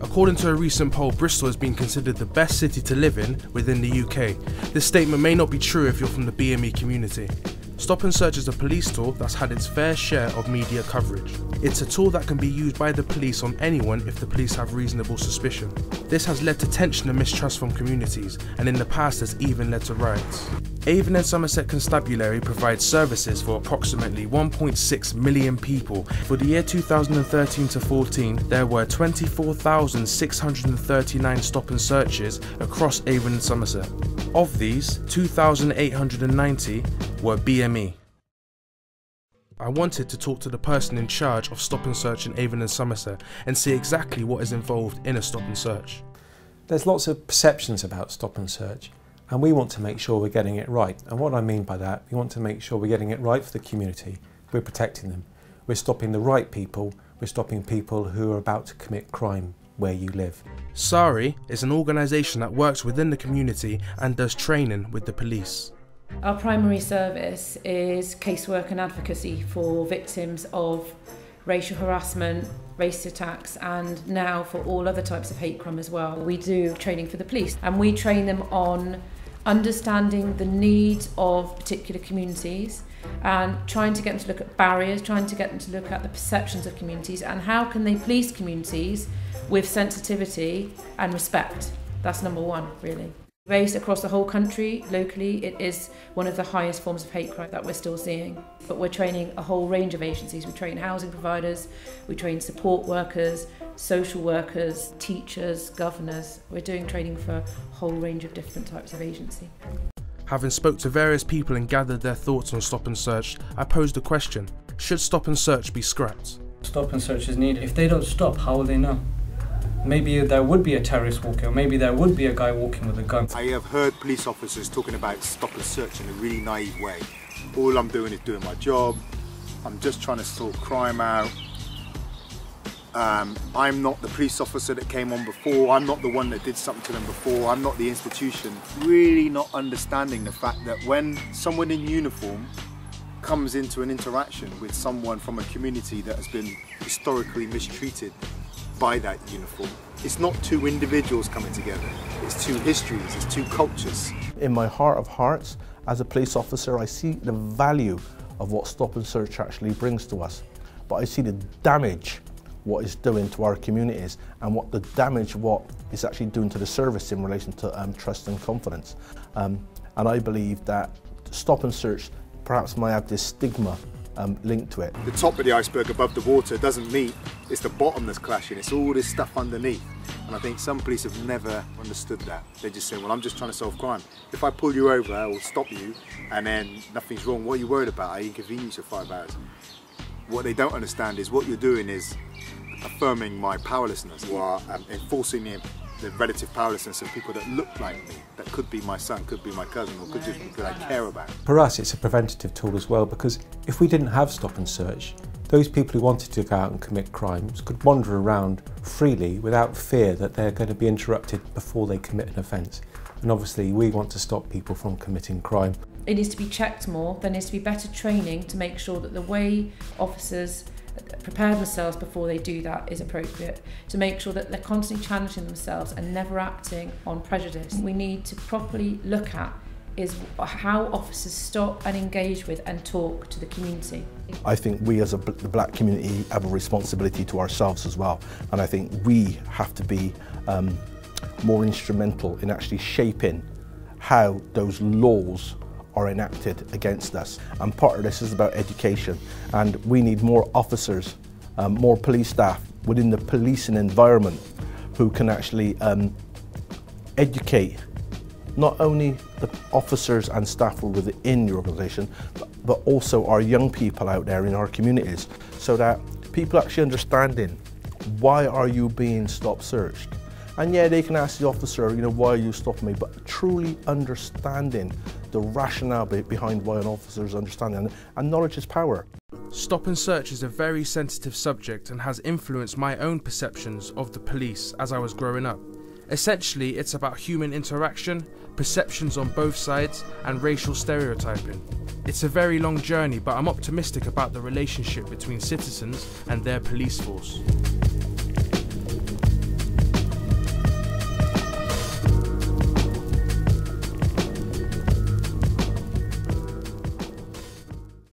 According to a recent poll, Bristol has been considered the best city to live in within the UK. This statement may not be true if you're from the BME community. Stop and Search is a police tool that's had its fair share of media coverage. It's a tool that can be used by the police on anyone if the police have reasonable suspicion. This has led to tension and mistrust from communities, and in the past has even led to riots. Avon and Somerset Constabulary provides services for approximately 1.6 million people. For the year 2013 to 14, there were 24,639 stop and searches across Avon and Somerset. Of these, 2,890 were BME. I wanted to talk to the person in charge of stop and search in Avon and Somerset and see exactly what is involved in a stop and search. There's lots of perceptions about stop and search, and we want to make sure we're getting it right. And what I mean by that, we want to make sure we're getting it right for the community. We're protecting them. We're stopping the right people. We're stopping people who are about to commit crime where you live. SARI is an organisation that works within the community and does training with the police. Our primary service is casework and advocacy for victims of racial harassment, racist attacks, and now for all other types of hate crime as well. We do training for the police, and we train them on understanding the needs of particular communities and trying to get them to look at barriers, trying to get them to look at the perceptions of communities and how can they police communities with sensitivity and respect. That's number one, really. Race across the whole country, locally, it is one of the highest forms of hate crime that we're still seeing. But we're training a whole range of agencies. We train housing providers, we train support workers, social workers, teachers, governors. We're doing training for a whole range of different types of agency. Having spoke to various people and gathered their thoughts on stop and search, I posed a question: should stop and search be scrapped? Stop and search is needed. If they don't stop, how will they know? Maybe there would be a terrorist walking, or maybe there would be a guy walking with a gun. I have heard police officers talking about stop and search in a really naive way. All I'm doing is doing my job. I'm just trying to sort crime out. I'm not the police officer that came on before. I'm not the one that did something to them before. I'm not the institution. Really not understanding the fact that when someone in uniform comes into an interaction with someone from a community that has been historically mistreated by that uniform, it's not two individuals coming together, it's two histories, it's two cultures. In my heart of hearts, as a police officer, I see the value of what stop and search actually brings to us, but I see the damage what it's doing to our communities and what the damage what it's actually doing to the service in relation to trust and confidence. And I believe that stop and search perhaps might have this stigma linked to it. The top of the iceberg above the water doesn't meet, it's the bottom that's clashing, it's all this stuff underneath. And I think some police have never understood that. They just say, well, I'm just trying to solve crime. If I pull you over or stop you and then nothing's wrong, what are you worried about? I inconvenience you for 5 hours. What they don't understand is what you're doing is affirming my powerlessness, or enforcing the relative powerlessness of people that look like me, that could be my son, could be my cousin, or could just be people I care about. For us, it's a preventative tool as well, because if we didn't have stop and search, those people who wanted to go out and commit crimes could wander around freely without fear that they're going to be interrupted before they commit an offence. And obviously we want to stop people from committing crime. It needs to be checked more. There needs to be better training to make sure that the way officers prepare themselves before they do that is appropriate, to make sure that they're constantly challenging themselves and never acting on prejudice. We need to properly look at is how officers stop and engage with and talk to the community. I think we as the black community have a responsibility to ourselves as well, and I think we have to be more instrumental in actually shaping how those laws are enacted against us. And part of this is about education, and we need more officers, more police staff within the policing environment who can actually educate not only the officers and staff who are within the organisation, but also our young people out there in our communities, so that people actually understanding why are you being stop searched. And yeah, they can ask the officer, you know, why are you stopping me? But truly understanding the rationale behind why an officer is understanding, and knowledge is power. Stop and search is a very sensitive subject and has influenced my own perceptions of the police as I was growing up. Essentially, it's about human interaction, perceptions on both sides, and racial stereotyping. It's a very long journey, but I'm optimistic about the relationship between citizens and their police force.